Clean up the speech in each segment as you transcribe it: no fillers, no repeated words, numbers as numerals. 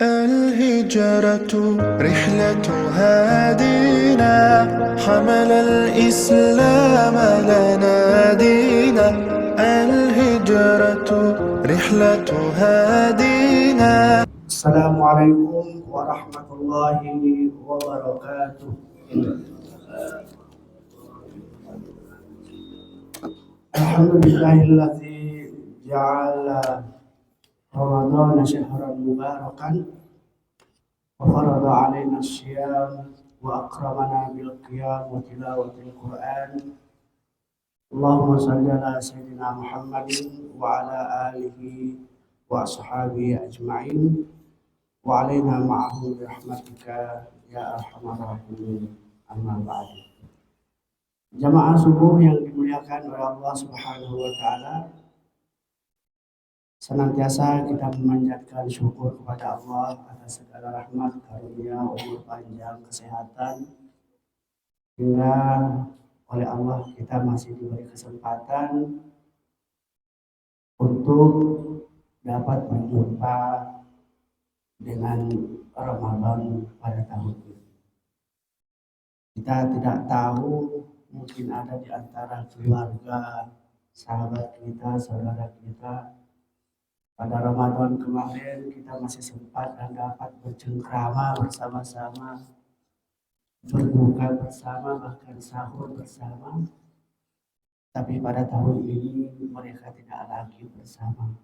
الهجرة رحلة هادينا حمل الإسلام لنا دينا. الهجرة رحلة هادينا. السلام عليكم ورحمة الله وبركاته. الحمد لله الذي جعل رمضان شهرا مباركا وفرض علينا الصيام وأكرمنا بالقيام وتلاوة القرآن. اللهم صل على سيدنا محمد وعلى آله وأصحابه أجمعين وعلينا معهم برحمتك ya arhamar rahimin. Amma ba'du. Jamaah subuh yang dimuliakan oleh Allah Subhanahu wa taala, senantiasa kita memanjatkan syukur kepada Allah atas segala rahmat karunia umur panjang kesehatan, hingga oleh Allah kita masih diberi kesempatan untuk dapat berjumpa dengan Ramadan pada tahun ini. Kita tidak tahu, mungkin ada di antara keluarga, sahabat kita, saudara kita, pada Ramadan kemarin kita masih sempat dan dapat bercengkrama bersama-sama, berbuka bersama, bahkan sahur bersama. Tapi pada tahun ini mereka tidak lagi bersama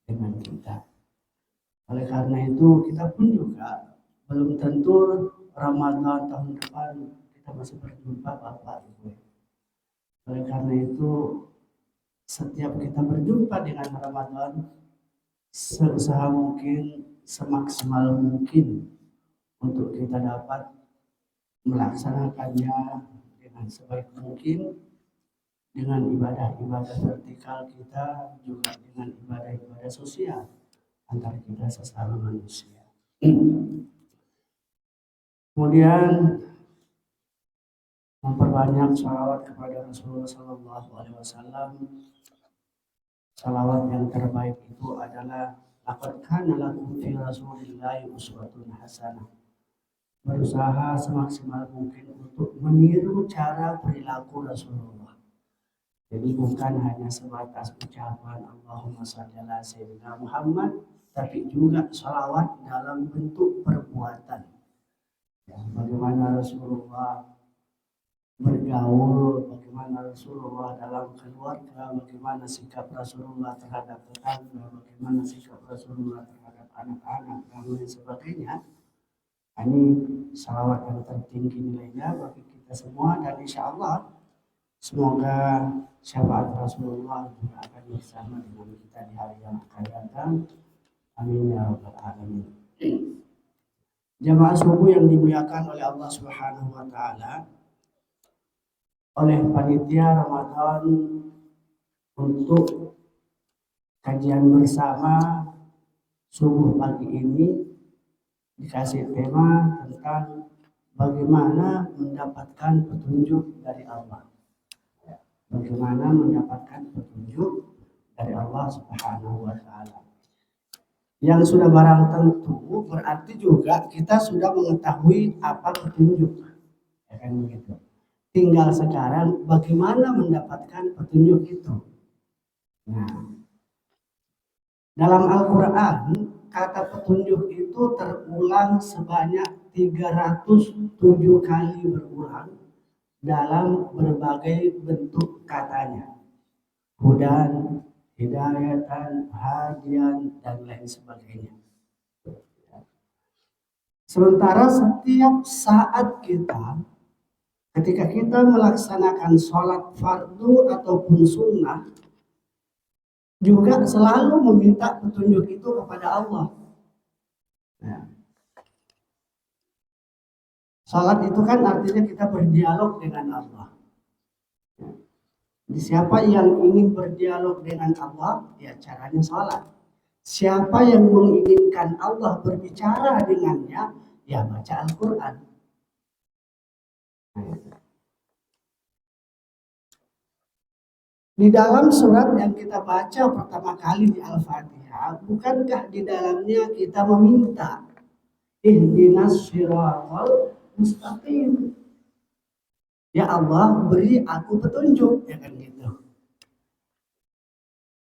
dengan kita. Oleh karena itu kita pun juga belum tentu Ramadan tahun depan kita masih berjumpa Bapak Ibu. Oleh karena itu setiap kita berjumpa dengan Ramadan, seusaha mungkin, semaksimal mungkin untuk kita dapat melaksanakannya dengan sebaik mungkin, dengan ibadah-ibadah vertikal kita, juga dengan ibadah-ibadah sosial antara kita sesama manusia. Kemudian memperbanyak shalawat kepada Rasulullah Sallallahu Alaihi Wasallam. Shalawat yang terbaik itu adalah laqad kana lakum fi Rasulillahi uswatun hasanah. Berusaha semaksimal mungkin untuk meniru cara perilaku Rasulullah. Jadi bukan hanya sebatas ucapan Allahumma shalli ala sayyidina Muhammad, tapi juga shalawat dalam bentuk perbuatan. Ya, bagaimana Rasulullah bergaul, bagaimana Rasulullah dalam keluarga, bagaimana sikap Rasulullah terhadap tetangga, bagaimana sikap Rasulullah terhadap anak-anak, dan lain sebagainya. Ini salawat yang tertinggi nilainya bagi kita semua, dan insya Allah semoga syafaat Rasulullah juga akan bersama dengan kita di hari yang akan datang. Amin ya rabbal alamin. Jamaah subuh yang dimuliakan oleh Allah Subhanahu wa taala, oleh panitia Ramadan untuk kajian bersama subuh pagi ini dikasih tema tentang bagaimana mendapatkan petunjuk dari Allah. Bagaimana mendapatkan petunjuk dari Allah Subhanahu wa taala. Yang sudah barang tentu berarti juga kita sudah mengetahui apa petunjuk. Ya kan begitu. Tinggal sekarang bagaimana mendapatkan petunjuk itu. Nah, dalam Al-Quran kata petunjuk itu terulang sebanyak 307 kali berulang dalam berbagai bentuk katanya. Hudan, hidayatan, hadian, dan lain sebagainya. Sementara setiap saat kita, ketika kita melaksanakan sholat fardu ataupun sunnah, juga selalu meminta petunjuk itu kepada Allah. Nah, sholat itu kan artinya kita berdialog dengan Allah. Siapa yang ingin berdialog dengan Allah, ya caranya sholat. Siapa yang menginginkan Allah berbicara dengannya, ya baca Al-Quran. Di dalam surat yang kita baca pertama kali di Al-Fatihah, bukankah di dalamnya kita meminta ihdinas siratal mustaqim. Ya Allah, beri aku petunjuk, ya kan gitu.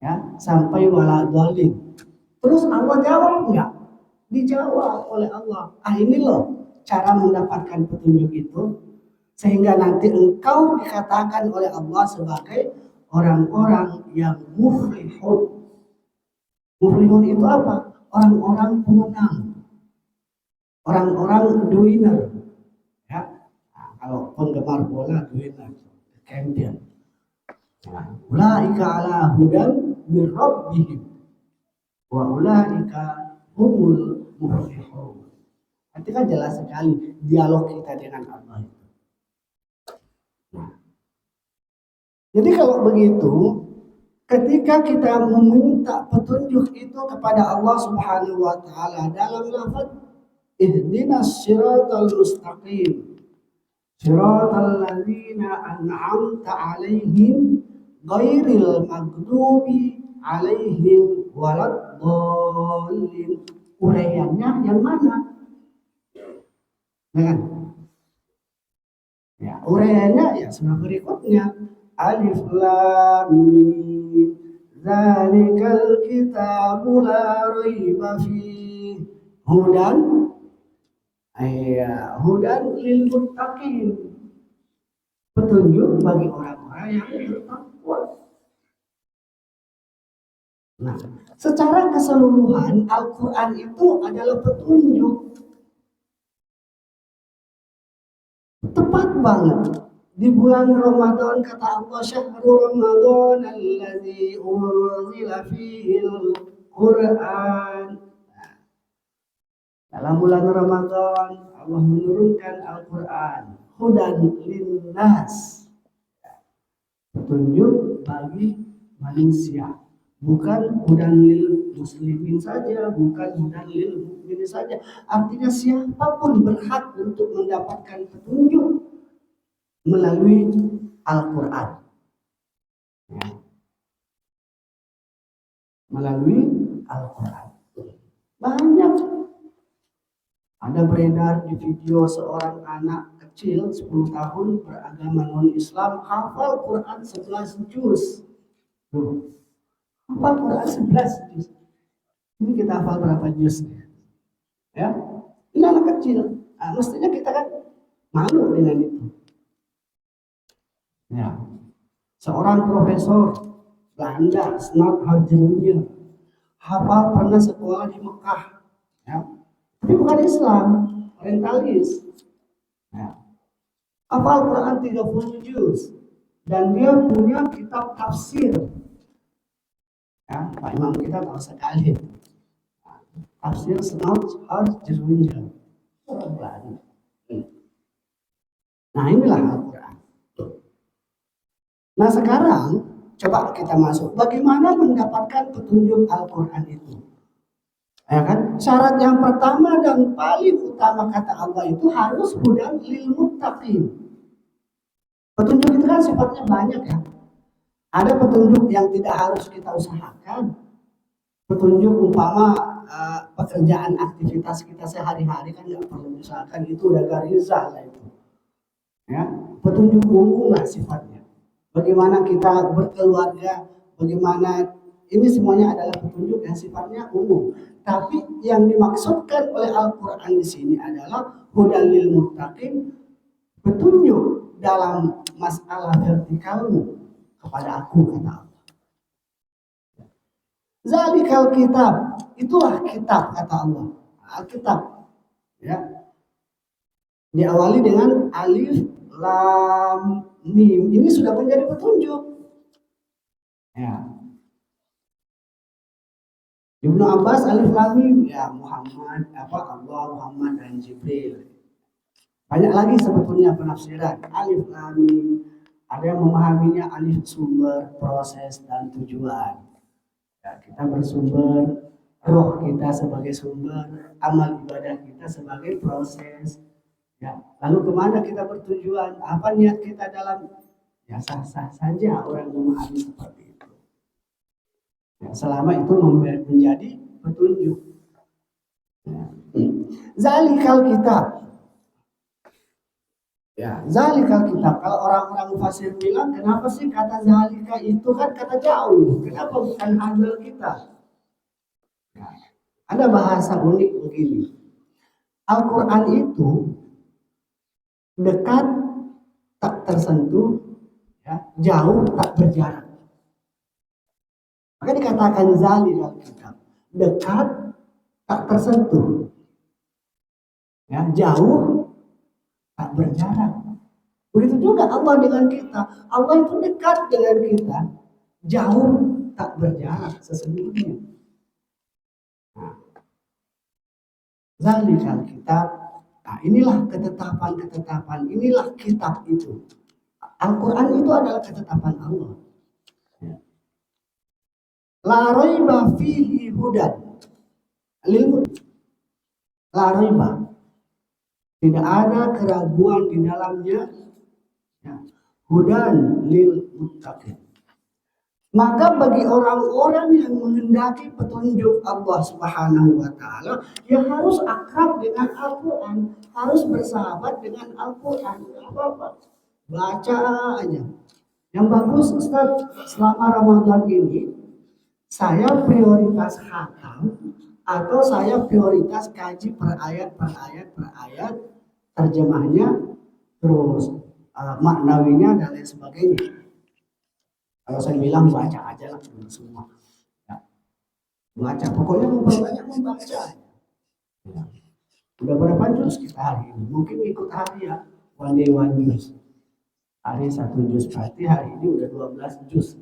Ya, sampai wala dhalin. Terus Allah jawab enggak? Dijawab oleh Allah. Ini loh cara mendapatkan petunjuk itu, sehingga nanti engkau dikatakan oleh Allah sebagai orang-orang yang muflihun. Muflihun itu apa? Orang-orang pemenang, orang-orang winner. Ya, nah, kalau penggemar bola winner, champion. Nah, ulaika ala hudan min rabbihim wa ulaika humul muflihun. Nanti kan jelas sekali dialog kita dengan Allah itu. Nah, jadi kalau begitu, ketika kita meminta petunjuk itu kepada Allah Subhanahu wa taala dalam lafaz ihdinas siratal mustaqim, siratal ladzina an'amta 'alaihim ghairil maghdubi 'alaihim waladdallin. Uraiannya yang mana? Ya kan? Ya, uraiannya ya sudah berikutnya. Alif lam mim zalikal kitabu la raiba fihi hudan hudan lil muttaqin, petunjuk bagi orang-orang yang bertakwa. Nah, secara keseluruhan Al-Quran itu adalah petunjuk. Tepat banget. Di bulan Ramadan kata Allah, syahrul Ramadan alladzi unzila fihil Quran. Dalam bulan Ramadan Allah menurunkan Al-Quran, hudan linnas, petunjuk bagi manusia. Bukan hudan lil muslimin saja, bukan hudan lil mukminin saja. Artinya siapapun berhak untuk mendapatkan petunjuk melalui Al-Quran. Ya. Melalui Al-Quran. Banyak. Ada beredar di video seorang anak kecil 10 tahun beragama non-Islam hafal Quran 11 juz. Hafal Quran 11 juz. Ini kita hafal berapa juz? Ya, ini anak kecil. Nah, mestinya kita kan malu dengan itu. Ya, seorang profesor Belanda, Snat Harjunier, hafal pernah sekolah di Mekah. Ya, tapi bukan Islam, orientalis. Ya, hafal Quran 30 juz dan dia punya kitab tafsir. Ya, Pak Imam kita tahu sekali. Tafsir Snat Harjunier. Nah, inilah Al-Quran. Nah, sekarang coba kita masuk. Bagaimana mendapatkan petunjuk Al-Quran itu? Ya kan? Syarat yang pertama dan paling utama kata Allah itu harus hudan lil muttaqin. Petunjuk itu kan sifatnya banyak ya. Ada petunjuk yang tidak harus kita usahakan. Petunjuk umpama pekerjaan aktivitas kita sehari-hari kan nggak perlu usahakan, itu udah garizah lah itu. Ya, petunjuk umum lah sifatnya. Bagaimana kita berkeluarga, bagaimana ini semuanya adalah petunjuk yang sifatnya umum. Tapi yang dimaksudkan oleh Al-Quran di sini adalah hudan lil muttaqin, petunjuk dalam masalah vertikalmu kepada aku, kata Allah. Zalikal kitab, itulah kitab kata Allah. Alkitab, ya. Diawali dengan alif lam mim, ini sudah menjadi petunjuk. Ya. Ibnu Abbas alif lam mim, ya Muhammad, Allah, Muhammad dan Jibril. Banyak lagi sebetulnya penafsiran alif lam mim. Ada yang memahaminya alif sumber, proses dan tujuan. Ya, kita bersumber, roh kita sebagai sumber, amal ibadah kita sebagai proses. Ya, lalu kemana kita bertujuan? Apa niat kita dalam Ya sah-sah saja orang memahami seperti itu. Ya, selama itu menjadi petunjuk. Ya. Zalikal kitab. Ya, zalikal kitab. Kalau orang-orang mufasir bilang, kenapa sih kata zalika itu kan kata jauh? Kenapa bukan hadzal kitab? Ya, ada bahasa unik begini. Al-Quran itu dekat tak tersentuh, ya, jauh tak berjarak. Maka dikatakan zalikal kitab. Dekat tak tersentuh, ya, jauh tak berjarak. Begitu juga Allah dengan kita. Allah itu dekat dengan kita, jauh tak berjarak sesungguhnya. Nah, zalikal kitab. Nah, inilah ketetapan-ketetapan, inilah kitab itu. Al-Quran itu adalah ketetapan Allah. La raiba fihi hudan lil muttaqin. La raiba. Tidak ada keraguan di dalamnya. Ya. Hudan lil muttaqin. Maka bagi orang-orang yang menghendaki petunjuk Allah Subhanahu wa taala, ya harus akrab dengan Al-Qur'an, harus bersahabat dengan Al-Qur'an. Apa-apa. Baca aja. Yang bagus Ustaz, selama Ramadan ini saya prioritas khatam atau saya prioritas kaji per ayat, terjemahnya, terus maknawinya dan lain sebagainya. Kalau saya bilang baca aja lah semua. Ya. Baca, pokoknya memperbanyak membaca. Ya. Udah berapa juz kita hari ini? Mungkin ikut hari ya, one day one juz. Hari 1 juz, berarti hari ini udah 12 juz.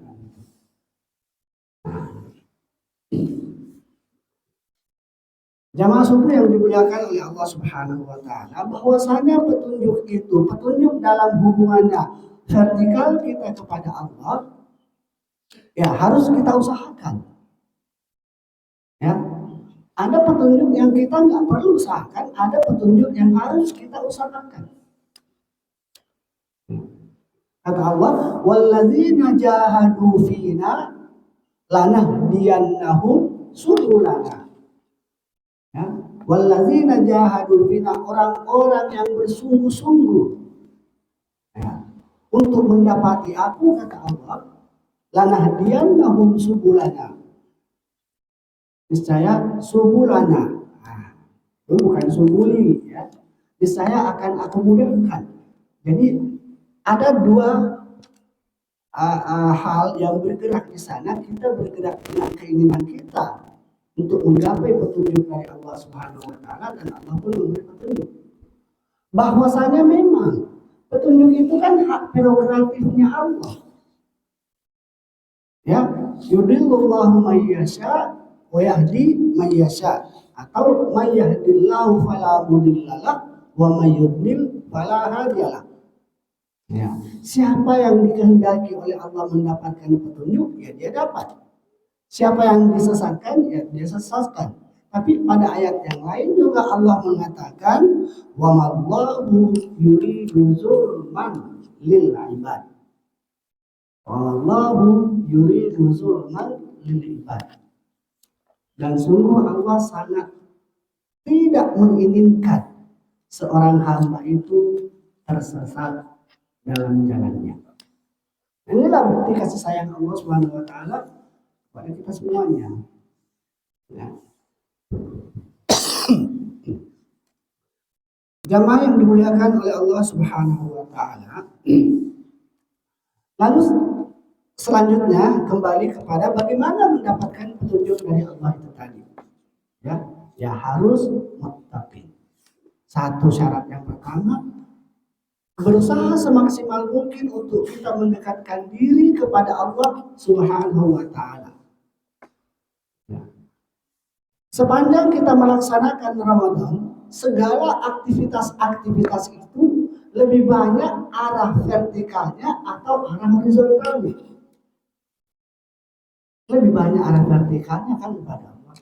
Jamaah subuh yang dimuliakan oleh Allah Subhanahu wa taala, bahwasanya petunjuk itu, petunjuk dalam hubungannya vertikal kita kepada Allah, ya harus kita usahakan. Ya, ada petunjuk yang kita nggak perlu usahakan, ada petunjuk yang harus kita usahakan. Kata Allah, walladzina jahadu fina lanahdiyannahum subulana. Ya, walladzina jahadu fina, orang-orang yang bersungguh-sungguh, ya, untuk mendapati aku, kata Allah, lanahdiyannahum subulana. Niscaya subulana. Nah, itu bukan subuli, ya. Niscaya akan aku mudahkan. Jadi ada dua hal yang bergerak di sana. Kita bergerak dengan keinginan kita untuk menggapai petunjuk dari Allah Subhanahu wa taala, dan Allah pun memberi petunjuk. Bahwasanya memang petunjuk itu kan hak prerogatifnya Allah. Ya, yudhillullahu may yasha wa yahdi may yasha, atau may yahdillahu fala mudhillalah wa may yudlil fala hadiyalah. Ya, siapa yang dikehendaki oleh Allah mendapatkan petunjuk, ya dia dapat. Siapa yang disesatkan, ya dia sesatkan. Tapi pada ayat yang lain juga Allah mengatakan, wa mallahu yuridu zulman lil ibad. Wallahu yuridu zulman lil ibad. Dan sungguh Allah sangat tidak menginginkan seorang hamba itu tersesat dalam jalannya. Inilah bukti kasih sayang Allah Subhanahu wa taala kepada kita semuanya. Ya. Jamaah yang dimuliakan oleh Allah Subhanahu wa taala. Lalu selanjutnya kembali kepada bagaimana mendapatkan petunjuk dari Allah itu tadi. Ya harus muttaqin. Satu syarat yang pertama, berusaha semaksimal mungkin untuk kita mendekatkan diri kepada Allah Subhanahu wa taala. Ya. Sepanjang kita melaksanakan Ramadan, segala aktivitas-aktivitas itu lebih banyak arah vertikalnya atau arah horizontalnya. Lebih banyak arah vertikalnya kan kepada Allah.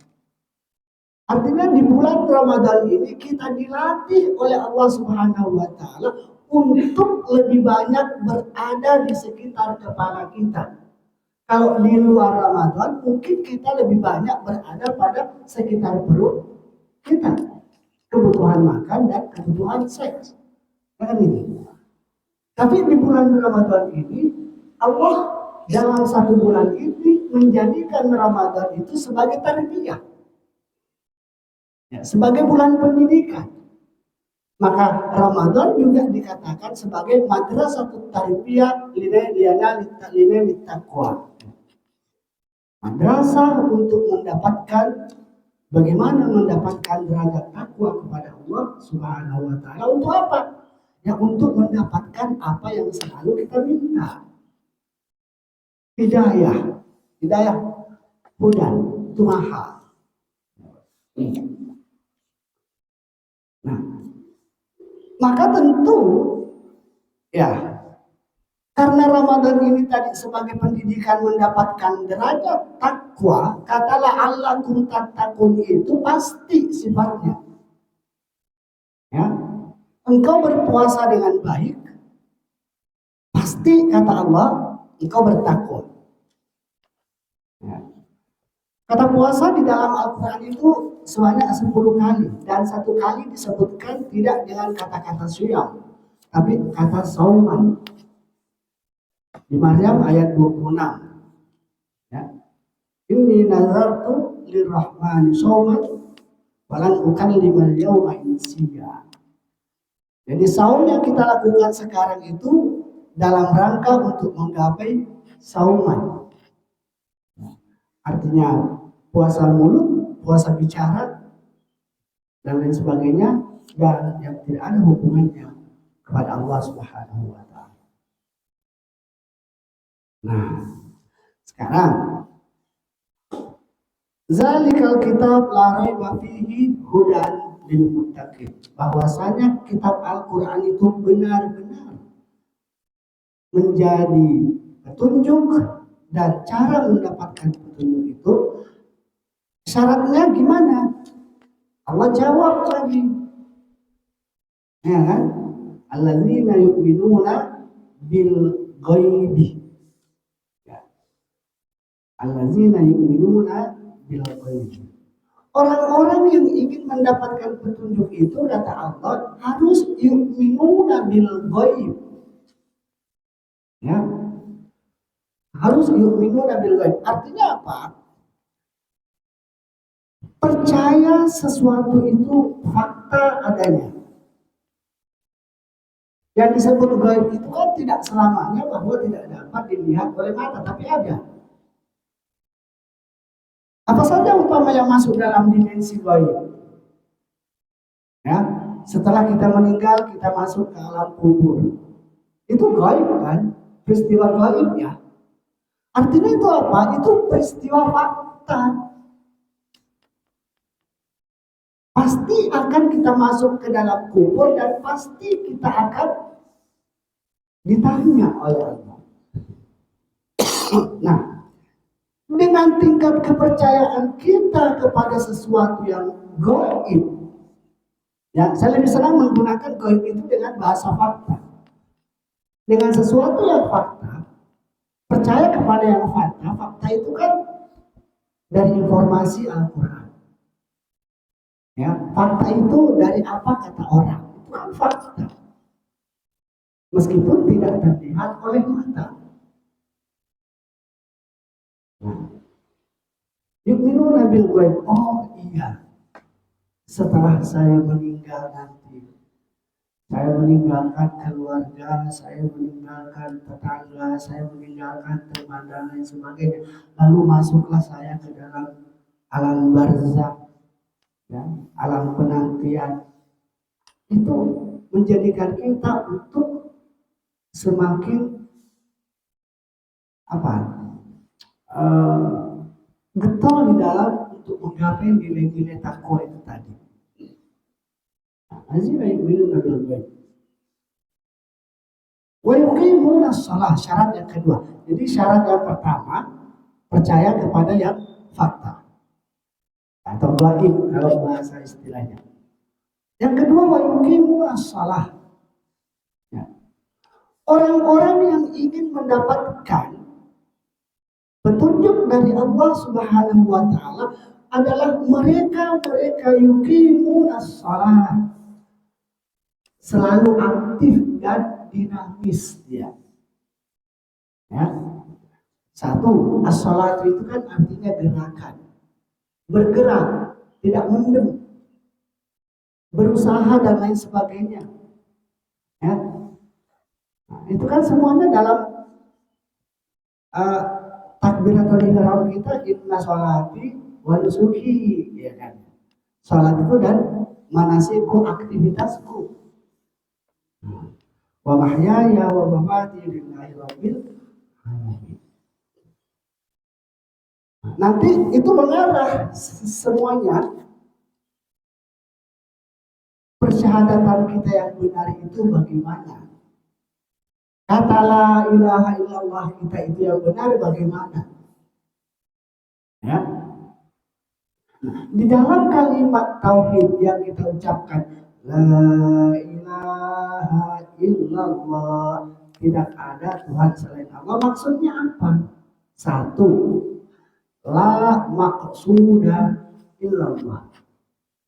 Artinya di bulan Ramadan ini kita dilatih oleh Allah Subhanahu wa taala untuk lebih banyak berada di sekitar kepala kita. Kalau di luar Ramadan mungkin kita lebih banyak berada pada sekitar perut kita, kebutuhan makan dan kebutuhan seks. Kan ini. Tapi di bulan Ramadan ini Allah dalam satu bulan ini menjadikan Ramadan itu sebagai tarbiyah, ya, sebagai bulan pendidikan. Maka Ramadan juga dikatakan sebagai madrasatut tarbiyah lina taqwa. Madrasah untuk mendapatkan bagaimana mendapatkan derajat takwa kepada Allah Subhanahu wa taala. Untuk apa? Ya untuk mendapatkan apa yang selalu kita minta. Hidayah, hudan, itu mahal. Nah, maka tentu ya karena Ramadan ini tadi sebagai pendidikan mendapatkan derajat takwa, katalah allakum tattaqun itu pasti sifatnya. Ya. Engkau berpuasa dengan baik, pasti kata Allah, engkau bertakwa. Ya. Kata puasa di dalam Al-Quran itu sebanyak 10 kali. Dan 1 kali disebutkan tidak dengan kata-kata syiyam, tapi kata sauman. Di Maryam ayat 26. Ya. Inni nazartu lirrahmani shauman walan ukallimal yawma insiya. Jadi saum yang kita lakukan sekarang itu dalam rangka untuk menggapai sauman. Artinya puasa mulut, puasa bicara dan lain sebagainya, dan yang tidak ada hubungannya kepada Allah Subhanahu wa taala. Nah, sekarang zalikal kitab la raiba fihi hudan lil muttaqin. Bahwasanya kitab Al-Qur'an itu benar-benar menjadi petunjuk dan cara mendapatkan petunjuk itu syaratnya gimana? Allah jawab lagi. Ya kan? Alladzina yu'minuna bil ghaibi. Allazina yu'minuna bil ghaib. Orang-orang yang ingin mendapatkan petunjuk itu kata Allah harus yu'minuna bil ghaib. Ya. Harus yu'minuna bil ghaib. Artinya apa? Percaya sesuatu itu fakta adanya. Yang disebut ghaib itu kan tidak selamanya bahwa tidak dapat dilihat oleh mata, tapi ada. Apa saja umpama yang masuk dalam dimensi gaib? Ya, setelah kita meninggal kita masuk ke alam kubur. Itu gaib kan? Peristiwa gaib ya. Artinya itu apa? Itu peristiwa fakta. Pasti akan kita masuk ke dalam kubur dan pasti kita akan ditanya oleh Allah. Nah, dengan tingkat kepercayaan kita kepada sesuatu yang gaib, ya saya lebih senang menggunakan gaib itu dengan bahasa fakta. Dengan sesuatu yang fakta, percaya kepada yang fakta. Fakta itu kan dari informasi Al-Quran. Ya, fakta itu dari apa kata orang, itu kan fakta. Meskipun tidak terlihat oleh mata. Yu'minuna bil ghaib. Oh iya, setelah saya meninggal nanti, saya meninggalkan keluarga, saya meninggalkan tetangga, saya meninggalkan teman dan lain sebagainya. Lalu masuklah saya ke dalam alam barzakh, ya, alam penantian. Itu menjadikan kita untuk semakin getol di dalam untuk menggapai nilai-nilai takwa itu tadi. Azina yu'minuna bil ghaib. Wa yuqimuna shalah, syarat yang kedua. Jadi syarat yang pertama percaya kepada yang fakta atau gaib kalau bahasa istilahnya. Yang kedua wa yuqimuna shalah. Ya. Orang-orang yang ingin mendapatkan petunjuk dari Allah Subhanahu wa taala adalah mereka yuqimunas shalah, selalu aktif dan dinamis dia. Ya. Satu, as-shalatu itu kan artinya gerakan. Bergerak, tidak mendem, berusaha dan lain sebagainya. Ya. Nah, itu kan semuanya dalam takbiratul ihram kita, inna sholati wa nusuki, ya kan. Salatku dan manasiku, aktivitasku. Wa mahyaya wa mamati lillahi rabbil alamin. Nanti itu mengarah semuanya. Persyahadatan kita yang benar itu bagaimana? Kata la ilaha illallah kita itu yang benar bagaimana? Ya. Nah, di dalam kalimat tauhid yang kita ucapkan la ilaha illallah, tidak ada Tuhan selain Allah, maksudnya apa? Satu, la maqsuda illallah.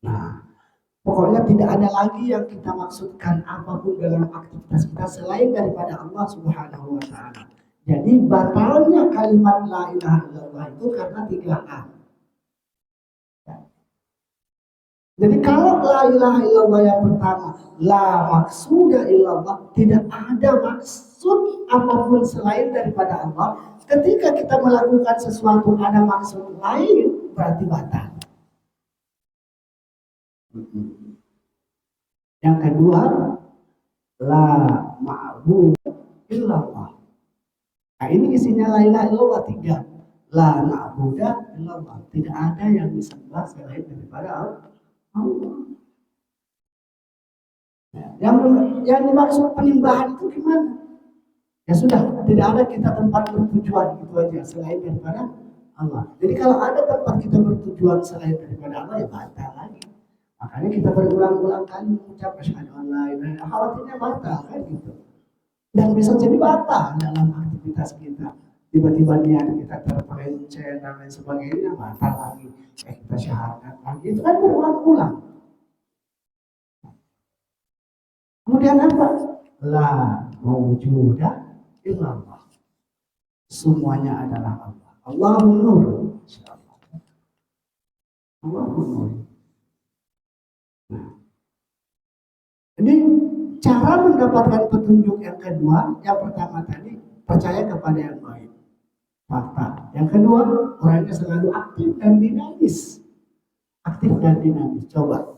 Nah, pokoknya tidak ada lagi yang kita maksudkan apapun dalam aktivitas kita selain daripada Allah Subhanahu wa taala. Jadi batalnya kalimat la ilaha illallah itu karena 3 hal. Jadi kalau la ilaha illallah yang pertama, la maksuda illallah, tidak ada maksud apapun selain daripada Allah. Ketika kita melakukan sesuatu ada maksud lain, berarti batal. Yang kedua, la ma'bud illallah. Nah, ini isinya la ilaha illallah 3. La ma'buda illallah, tidak ada yang disembah selain daripada Allah. Yang dimaksud penyembahan itu gimana? Ya sudah, tidak ada kita tempat bertujuan itu aja selain daripada Allah. Jadi kalau ada tempat kita bertujuan selain daripada Allah, ya batal lagi. Makanya kita berulang-ulang kali mengucap asyhadu an la ilaha illallah, khawatirnya batal kan gitu. Dan bisa jadi batal dalam aktivitas kita. Tiba-tiba niat kita terpelenceng dan lain sebagainya, batal lagi. Kita syahadat lagi, itu kan berulang-ulang. Kemudian apa? La mawjuda illallah. Semuanya adalah Allah. Allahun nur. Insyaallah. Allahun nur. Nah, jadi cara mendapatkan petunjuk yang kedua, yang pertama tadi percaya kepada yang baik, fakta. Yang kedua, orangnya selalu aktif dan dinamis. Aktif dan dinamis. Coba.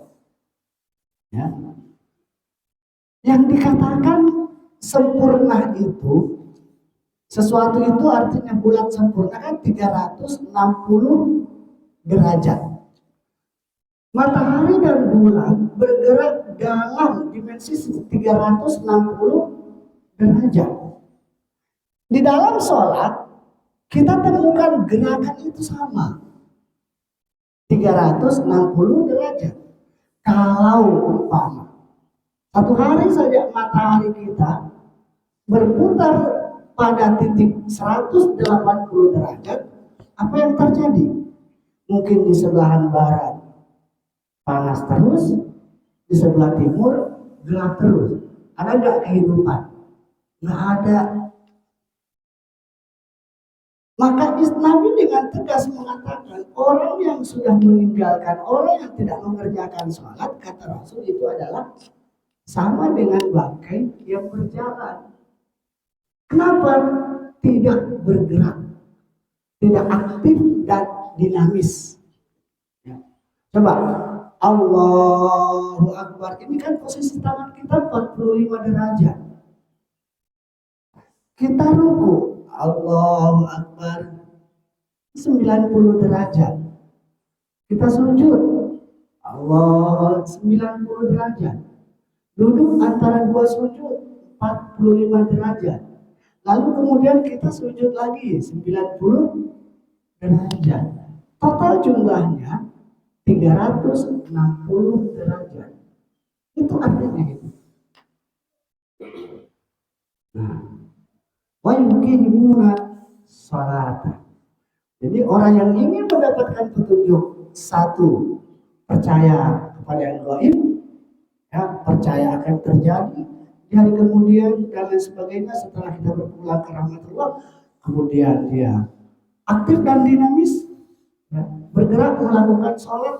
Ya. Yang dikatakan sempurna itu, sesuatu itu artinya bulat sempurna kan 360 derajat. Matahari dan bulan bergerak dalam dimensi 360 derajat. Di dalam sholat, kita temukan gerakan itu sama. 360 derajat. Kalau umpama satu hari saja matahari kita berputar pada titik 180 derajat, apa yang terjadi? Mungkin di sebelahan barat panas terus, di sebelah timur gelap terus. Ada nggak kehidupan? Nggak ada. Maka Nabi dengan tegas mengatakan orang yang sudah meninggalkan, orang yang tidak mengerjakan sholat, kata Rasul itu adalah sama dengan bangkai yang berjalan. Kenapa? Tidak bergerak, tidak aktif dan dinamis. Ya. Coba Allahu Akbar, ini kan posisi tangan kita 45 derajat. Kita ruku, Allahu Akbar 90 derajat. Kita sujud, Allah 90 derajat. Duduk antara dua sujud 45 derajat. Lalu kemudian kita sujud lagi 90 derajat. Total jumlahnya 360 derajat. Itu artinya itu. Nah, wa yuqimuna sholata. Jadi orang yang ingin mendapatkan petunjuk, satu, percaya kepada yang gaib, ya, percaya akan terjadi di hari kemudian dan lain sebagainya setelah kita berpulang ke rahmatullah. Kemudian dia aktif dan dinamis, ya, bergerak melakukan sholat.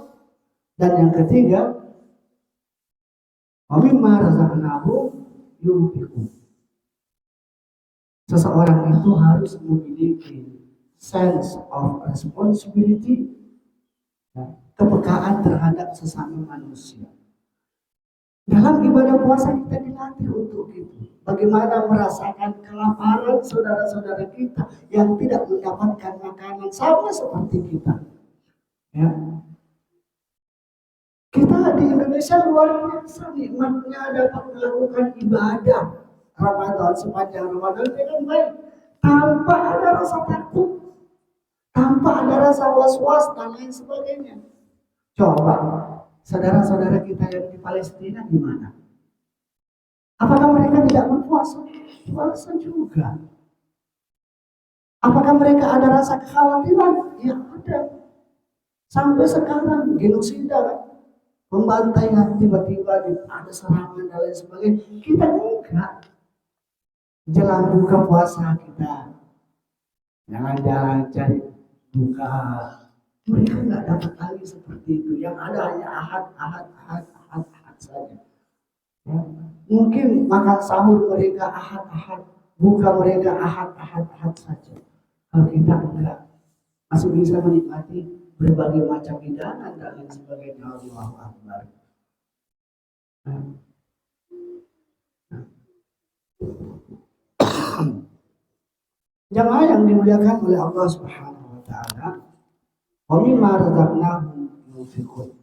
Dan yang ketiga, wa mimma razaqnahum yunfiqun. Seseorang itu harus memiliki sense of responsibility, ya, kepekaan terhadap sesama manusia. Dalam ibadah puasa kita dilatih untuk itu. Bagaimana merasakan kelaparan saudara-saudara kita yang tidak mendapatkan makanan sama seperti kita. Ya. Kita di Indonesia luar biasa nikmatnya dapat melakukan ibadah Ramadan sepanjang Ramadan dengan baik, tanpa ada rasa takut, tanpa ada rasa was-was dan lain sebagainya. Coba saudara-saudara kita yang di Palestina gimana? Apakah mereka tidak berpuasa? Puasa juga. Apakah mereka ada rasa kekhawatiran? Ya ada. Sampai sekarang genosida kan? Pembantaian tiba-tiba ada serangan dan lain sebagainya. Kita enggak. Jelang buka puasa kita jalan-jalan cari buka. Mereka enggak dapat lagi seperti itu. Yang ada hanya ahad saja. Ya. Mungkin makan sahur mereka ahad, buka mereka ahad saja. Kalau kita enggak, masih bisa menikmati berbagai macam hidangan dan lain sebagainya. Allahu Akbar. Jamaah yang dimuliakan oleh Allah Subhanahu wa taala, wa mimma razaqnahum yunfiqun.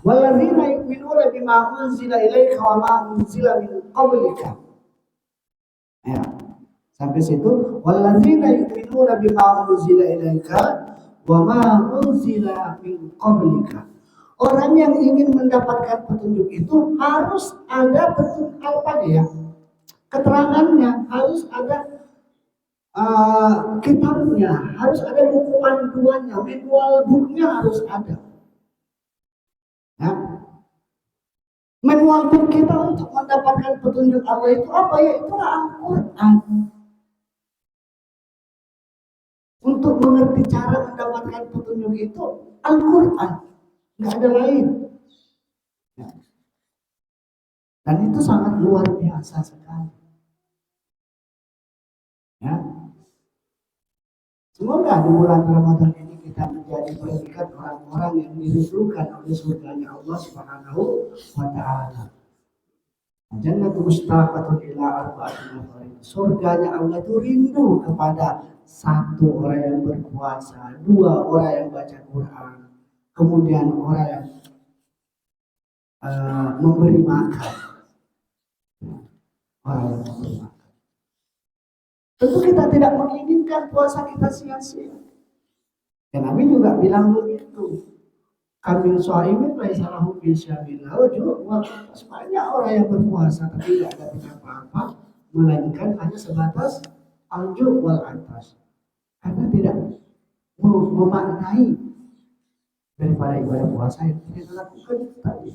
Walladzina yu'minuna bima unzila ilaika wa ma unzila min qablika. Ya. Sampai situ, walladzina yu'minuna bima unzila ilaika wa ma unzila min qablika. Orang yang ingin mendapatkan petunjuk itu harus ada petunjuk apa ya? Keterangannya, harus ada kitabnya, harus ada buku panduannya, manual booknya harus ada. Ya. Manual book kita untuk mendapatkan petunjuk Allah itu apa ya? Itulah Al-Quran. Untuk mengerti cara mendapatkan petunjuk itu Al-Quran, nggak ada lain. Ya. Dan itu sangat luar biasa sekali. Ya. Semoga di bulan Ramadan ini kita menjadi predikat orang-orang yang dirindukan oleh surganya Allah Subhanahu wa taala. Jannatu mustaqatun ila arba'atin nafarin. Surganya Allah itu rindu kepada satu orang yang berpuasa, dua orang yang baca Quran, kemudian orang yang memberi makan. Orang yang memberi makan. Tentu kita tidak menginginkan puasa kita sia-sia. Dan Nabi juga bilang begitu. Kamil shaimin laisa lahu fi sabilillah wa banyak orang yang berpuasa tapi tidak dapat apa-apa melainkan hanya sebatas al-ju' wal atas. Karena tidak memaknai daripada ibadah puasa yang kita lakukan itu tadi.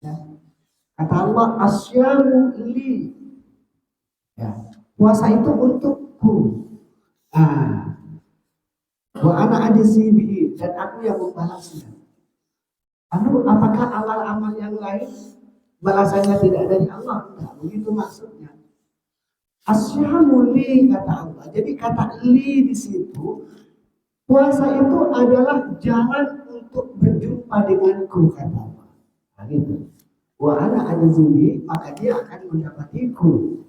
Ya. Kata Allah, asyamu li. Ya. Puasa itu untukku. Wa ana ajzi bihi, dan aku yang membalasnya. Lalu apakah amal-amal yang lain balasannya tidak dari Allah? Tidak, begitu maksudnya. Asyamu li, kata Allah. Jadi kata li di situ, puasa itu adalah jalan untuk berjumpa denganku, kata Allah. Nah, gitu. Wa ana ajzi bihi, maka dia akan mendapatiku.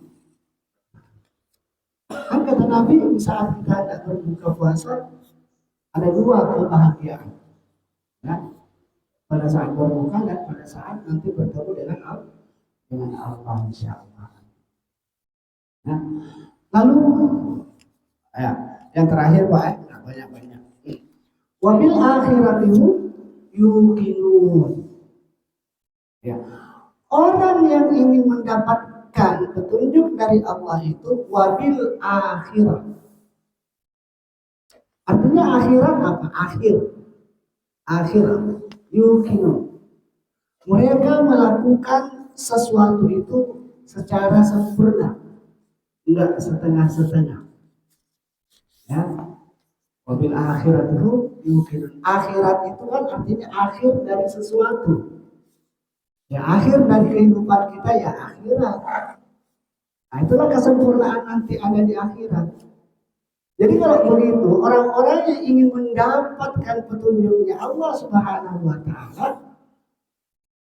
Kan kata Nabi, di saat kita hendak berbuka puasa ada dua kebahagiaan, ya? Pada saat berbuka dan pada saat nanti bertemu dengan Allah, insyaallah. Nah, lalu ya, yang terakhir Pak, banyak. Wabil akhirati yuqinun. Ya. Orang yang ingin mendapatkan mendapatkan petunjuk dari Allah itu wabil akhirah. Artinya akhirat apa? Akhir yukinu. Mereka melakukan sesuatu itu secara sempurna, enggak setengah-setengah. Ya, wabil akhirat itu yukinu. Akhirat itu kan artinya akhir dari sesuatu. Ya, akhir dari kehidupan kita ya akhirat. Nah, itulah kesempurnaan nanti ada di akhirat. Jadi kalau begitu, orang-orang yang ingin mendapatkan petunjuknya Allah Subhanahu wa taala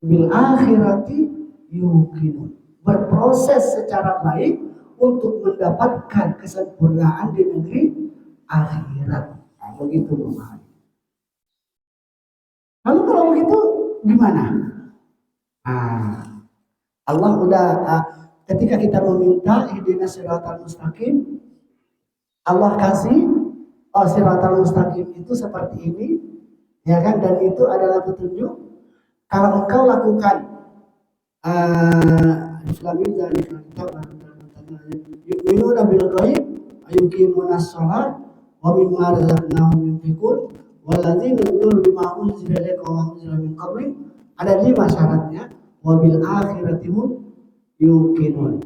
bil akhirati yuqinun, berproses secara baik untuk mendapatkan kesempurnaan di negeri akhirat. Nah, begitu memahami. Lalu kalau begitu gimana? Allah udah ketika kita meminta ihdinas siratal mustaqim, Allah kasih siratal mustaqim itu seperti ini, ya kan? Dan itu adalah petunjuk. Kalau engkau lakukan Islamin dari kita yu'minuna bil ghaib yuqimunas shalah wa mimma razaqnahum yunfiqun walladzina yu'minuna bima unzila ilaika wa unzila min qablik. Ada 5 syaratnya. Wa bil akhirati hum yuqinun,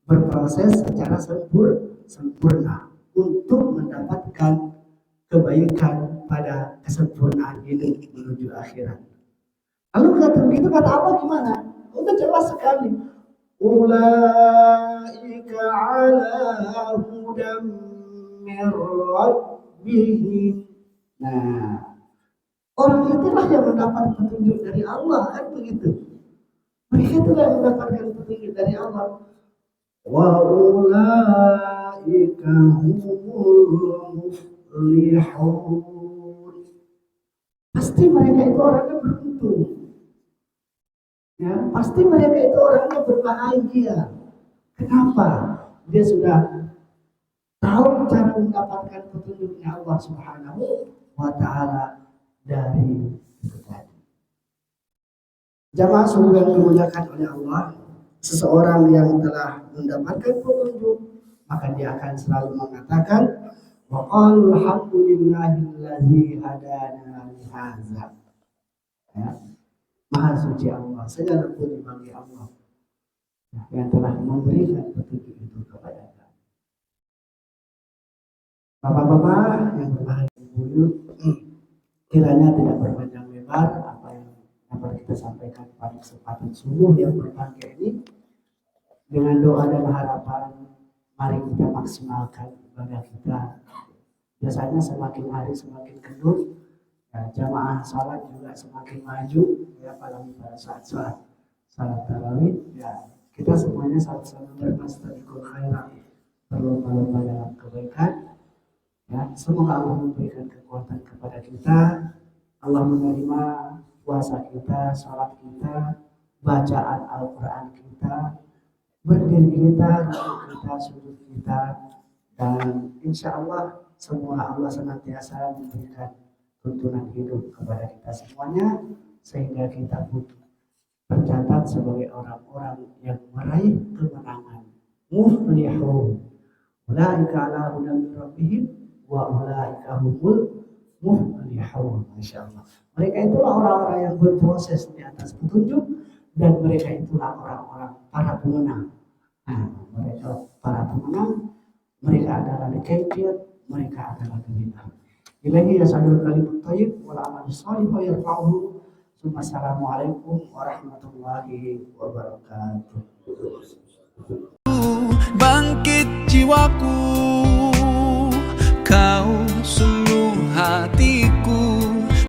berproses secara sempurna untuk mendapatkan kebaikan pada kesempurnaan hidup menuju akhirat. Lalu kata Allah gimana? Udah jelas sekali. Ulaika ala hudam min rabbihim. Nah, orang itulah yang mendapat petunjuk dari Allah, kan begitu. Mereka itulah yang mendapatkan petunjuk dari Allah. Wa ulaika humul muflihun. Pasti mereka itu orangnya beruntung. Ya, pasti mereka itu orangnya berbahagia. Kenapa? Dia sudah tahu cara mendapatkan petunjuknya Allah Subhanahu wa taala dari itu tadi. Jamaah sungguh yang dimuliakan oleh Allah, seseorang yang telah mendapatkan petunjuk, maka dia akan selalu mengatakan wa qalu alhamdulillahillazi hadana li hadza. Ya. Maha suci Allah, segala puji bagi Allah yang telah memberikan petunjuk itu kepada kita. Bapak-bapak yang berbahagia, Ibu, kiranya tidak berpanjang lebar apa yang dapat kita sampaikan pada kesempatan subuh yang berbahagia ini. Dengan doa dan harapan, mari kita maksimalkan ibadah kita. Biasanya semakin hari semakin kendor, ya, jamaah salat juga semakin maju, ya, apalagi pada saat salat tarawih, ya, kita semuanya sama-sama berfastabiqul khairat, berlomba-lomba dalam kebaikan. Ya, semoga Allah memberikan kekuatan kepada kita, Allah menerima puasa kita, salat kita, bacaan Al-Quran kita, berdiri kita, rukuk kita, sujud kita, dan insya Allah semua Allah senantiasa memberikan tuntunan hidup kepada kita semuanya, sehingga kita pun tercatat sebagai orang-orang yang meraih kemenangan. Muflihun, ulaika ala hudan min rabbihim wa ulaika humul muflihun. Masyaallah. Mereka itulah orang-orang yang berproses di atas petunjuk, dan mereka itulah orang-orang para pemenang. Nah, mereka para pemenang, mereka adalah kafir, mereka adalah gembira. Ilahi yasadul kalimut thayyib wal amal shalih wa yarfa'uhu. Assalamualaikum warahmatullahi wabarakatuh. Bangkit jiwaku